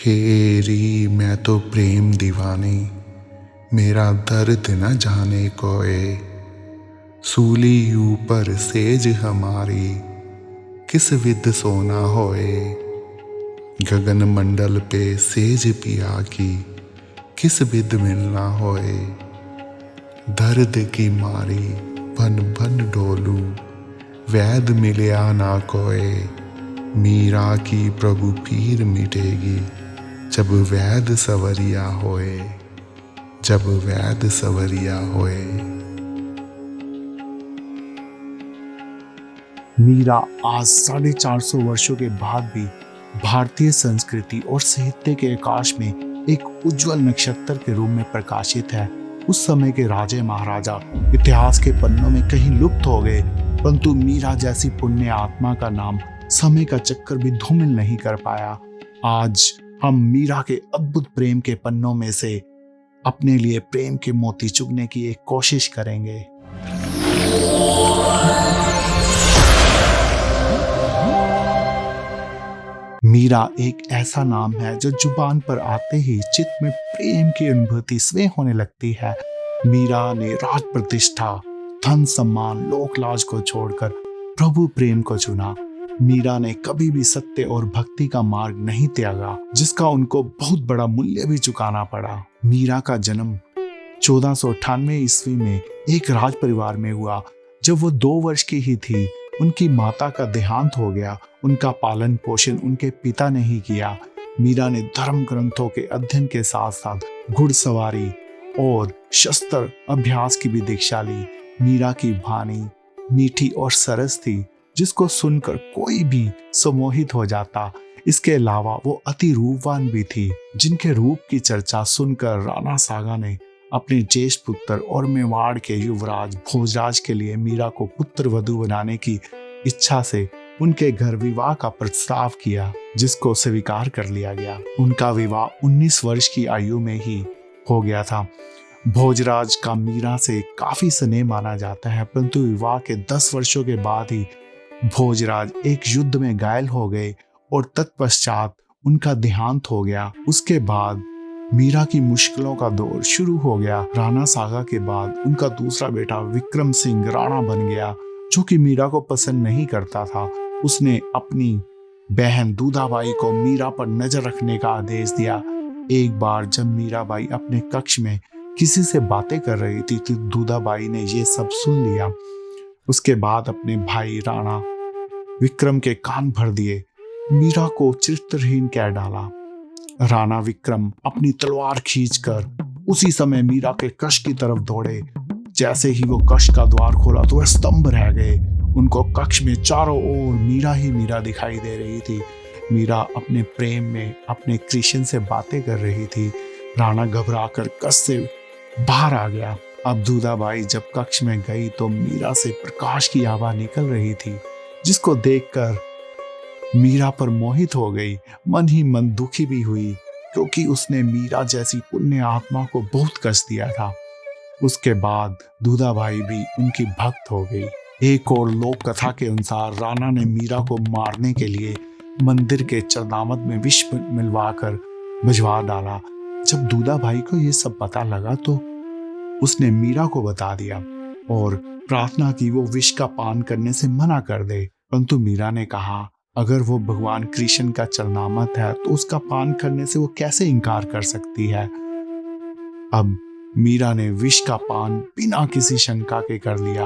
हेरी मैं तो प्रेम दीवानी, मेरा दर्द न जाने कोए। सूली ऊपर सेज हमारी, किस विद सोना होए। गगन मंडल पे सेज पिया की, किस विद मिलना होए। दर्द की मारी बन बन डोलू, वैद मिलया ना कोए। मीरा की प्रभु पीर मिटेगी, जब वैद सवरिया होए। जब वैद सवरिया होए। मीरा आज 450 वर्षों के बाद भी भारतीय संस्कृति और साहित्य के आकाश में एक उज्जवल नक्षत्र के रूप में प्रकाशित है। उस समय के राजे महाराजा इतिहास के पन्नों में कहीं लुप्त हो गए, परंतु मीरा जैसी पुण्य आत्मा का नाम समय का चक्कर भी धूमिल नहीं कर पाया। आज हम मीरा के अद्भुत प्रेम के पन्नों में से अपने लिए प्रेम के मोती चुगने की एक कोशिश करेंगे। मीरा एक ऐसा नाम है जो जुबान पर आते ही चित्त में प्रेम की अनुभूति स्वयं होने लगती है। मीरा ने राज प्रतिष्ठा, धन सम्मान, लोक लाज को छोड़कर प्रभु प्रेम को चुना। मीरा ने कभी भी सत्य और भक्ति का मार्ग नहीं त्यागा, जिसका उनको बहुत बड़ा मूल्य भी चुकाना पड़ा। मीरा का जन्म 1498 ईस्वी में एक राज परिवार में हुआ। जब वो 2 वर्ष की ही थी, उनकी माता का देहांत हो गया। उनका पालन पोषण उनके पिता ने ही किया। मीरा ने धर्म ग्रंथों के अध्ययन के साथ साथ घुड़सवारी और शस्त्र अभ्यास की भी दीक्षा ली। मीरा की वाणी मीठी और सरस थी, जिसको सुनकर कोई भी सम्मोहित हो जाता। इसके अलावा वो अति रूपवान भी थी, जिनके रूप की चर्चा सुनकर राणा सागा ने अपने ज्येष्ठ पुत्र और मेवाड़ के युवराज भोजराज के लिए मीरा को पुत्र वधू बनाने की इच्छा से उनके घर विवाह का प्रस्ताव किया, जिसको स्वीकार कर लिया गया। उनका विवाह 19 वर्ष की आयु में ही हो गया था। भोजराज का मीरा से काफी स्नेह माना जाता है, परंतु विवाह के 10 वर्षों के बाद ही भोजराज एक युद्ध में घायल हो गए और तत्पश्चात उनका देहांत हो गया। उसके बाद मीरा की मुश्किलों का दौर शुरू हो गया। राणा सागा के बाद उनका दूसरा बेटा विक्रम सिंह राणा बन गया, जो कि मीरा को पसंद नहीं करता था। उसने अपनी बहन दूधाबाई को मीरा पर नजर रखने का आदेश दिया। एक बार जब मीराबाई अपने कक्ष में किसी से बातें कर रही थी, तो दूधाबाई ने ये सब सुन लिया। उसके बाद अपने भाई राणा विक्रम के कान भर दिए, मीरा को चरित्रहीन कह डाला। राणा विक्रम अपनी तलवार खींचकर उसी समय मीरा के कक्ष की तरफ दौड़े। जैसे ही वो कक्ष का द्वार खोला तो वह स्तंभ रह गए। उनको कक्ष में चारों ओर मीरा ही मीरा दिखाई दे रही थी। मीरा अपने प्रेम में अपने कृष्ण से बातें कर रही थी। राणा घबराकर कक्ष से बाहर आ गया। अब दूधाबाई जब कक्ष में गई तो मीरा से प्रकाश की आभा निकल रही थी, जिसको देखकर मीरा पर मोहित हो गई। मन ही मन दुखी भी हुई, क्योंकि उसने मीरा जैसी पुण्य आत्मा को बहुत कष्ट दिया था। उसके बाद दूधाबाई भी उनकी भक्त हो गई। एक और लोक कथा के अनुसार राणा ने मीरा को मारने के लिए मंदिर के चरनामत में विष मिलवाकर भिजवा डाला। जब दूधाबाई को यह सब पता लगा तो उसने मीरा को बता दिया और प्रार्थना की वो विष का पान करने से मना कर दे। परंतु मीरा ने कहा, अगर वो भगवान कृष्ण का चरनामत है तो उसका पान करने से वो कैसे इनकार कर सकती है। अब मीरा ने विष का पान बिना किसी शंका के कर लिया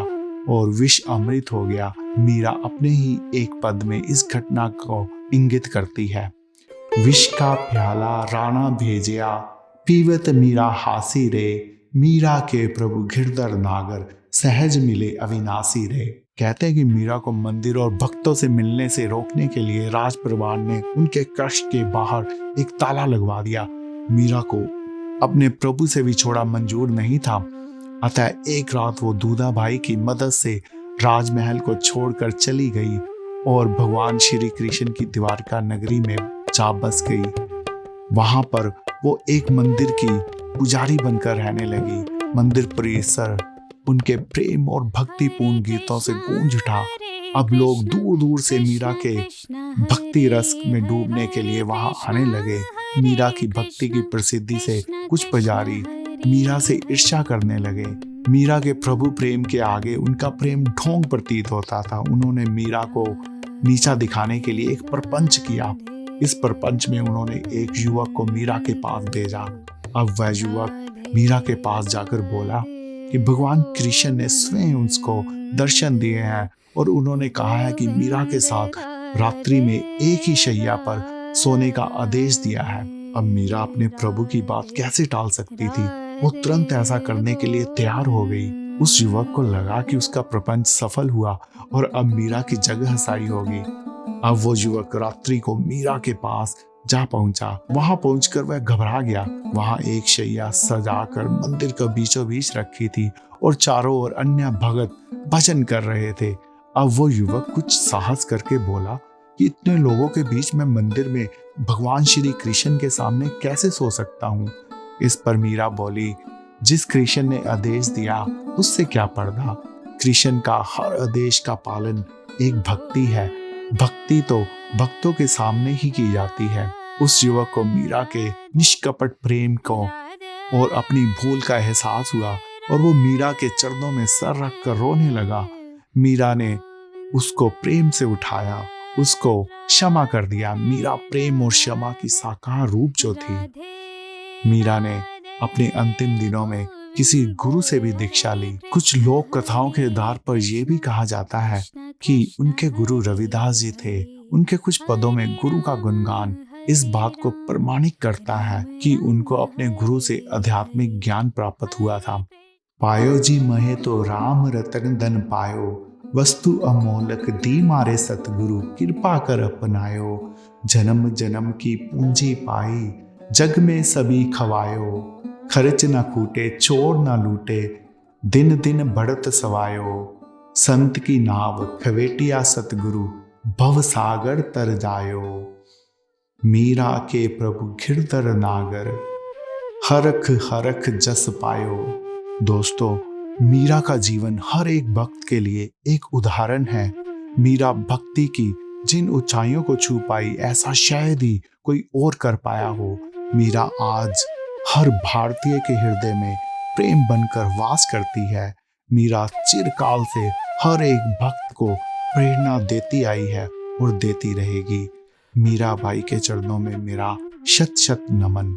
और विष अमृत हो गया। मीरा अपने ही एक पद में इस घटना को इंगित करती है। विष का प्याला राणा भेजिया, पीवत मीरा हासी रे। मीरा के प्रभु गिरधर नागर, सहज मिले अविनाशी रे। कहते हैं कि मीरा को मंदिर और भक्तों से मिलने से रोकने के लिए राज परिवार ने उनके कक्ष के बाहर एक ताला लगवा दिया। मीरा को अपने प्रभु से विछोड़ा मंजूर नहीं था, अतः एक रात वो दूधाबाई की मदद से राजमहल को छोड़कर चली गई और भगवान श्री कृष्ण की द्वारका नगरी में जा बस गई। वहां पर वो एक मंदिर की पुजारी बनकर रहने लगी। मंदिर परिसर उनके प्रेम और भक्तिपूर्ण गीतों से गूंज उठा। अब लोग दूर दूर से मीरा के भक्ति रस में डूबने के लिए वहां आने लगे। मीरा की भक्ति की प्रसिद्धि से कुछ पुजारी मीरा से ईर्ष्या करने लगे। मीरा के प्रभु प्रेम के आगे उनका प्रेम ढोंग प्रतीत होता था। उन्होंने मीरा को नीचा दिखाने के लिए एक प्रपंच किया। इस प्रपंच में उन्होंने एक युवक को मीरा के पास भेजा। अब वह युवक मीरा के पास जाकर बोला कि भगवान कृष्ण ने स्वयं उसको दर्शन दिए हैं और उन्होंने कहा है कि मीरा के साथ रात्रि में एक ही शैया पर सोने का आदेश दिया है। अब मीरा अपने प्रभु की बात कैसे टाल सकती थी। वो तुरंत ऐसा करने के लिए तैयार हो गई। उस युवक को लगा कि उसका प्रपंच सफल हुआ और अब मीरा की जगह साई होगी। अब वो युवक रात्रि को मीरा के पास जा पहुंचा। वहां पहुंचकर वह घबरा गया। वहां एक शैया सजाकर मंदिर के बीचों बीच रखी थी और चारों ओर अन्य भगत भजन कर रहे थे। अब वो युवक कुछ साहस करके बोला कि इतने लोगों के बीच में मंदिर में भगवान श्री कृष्ण के सामने कैसे सो सकता हूँ। इस पर मीरा बोली, जिस कृष्ण ने आदेश दिया उससे क्या पर्दा। कृष्ण का हर आदेश का पालन एक भक्ति है। भक्ति तो भक्तों के सामने ही की जाती है। उस युवक को मीरा के निष्कपट प्रेम को और अपनी भूल का एहसास हुआ और वो मीरा के चरणों में सर रख कर रोने लगा। मीरा ने उसको प्रेम से उठाया, उसको क्षमा कर दिया। मीरा प्रेम और क्षमा की साकार रूप जो थी। मीरा ने अपने अंतिम दिनों में किसी गुरु से भी दीक्षा ली। कुछ लोक कथाओं के आधार पर यह भी कहा जाता है कि उनके गुरु रविदास जी थे। उनके कुछ पदों में गुरु का गुणगान इस बात को प्रमाणित करता है कि उनको अपने गुरु से आध्यात्मिक ज्ञान प्राप्त हुआ था। पायो जी महे तो राम रतन धन पायो, वस्तु अमोलक दी मारे सतगुरु, कृपा कर अपनायो, जन्म जन्म की पूंजी पाई, जग में सभी खवायो, खर्च न कूटे चोर न लूटे, दिन दिन बढ़त सवायो, संत की नाव खवेटिया सतगुरु, भव सागर तर जायो, मीरा के प्रभु गिरधर नागर, हरख हरख जस पायो। दोस्तों, मीरा का जीवन हर एक भक्त के लिए एक उदाहरण है। मीरा भक्ति की जिन ऊंचाइयों को छू पाई, ऐसा शायद ही कोई और कर पाया हो। मीरा आज हर भारतीय के हृदय में प्रेम बनकर वास करती है। मीरा चिरकाल से हर एक भक्त को प्रेरणा देती आई है और देती रहेगी। मीरा बाई के चरणों में मेरा शत शत नमन।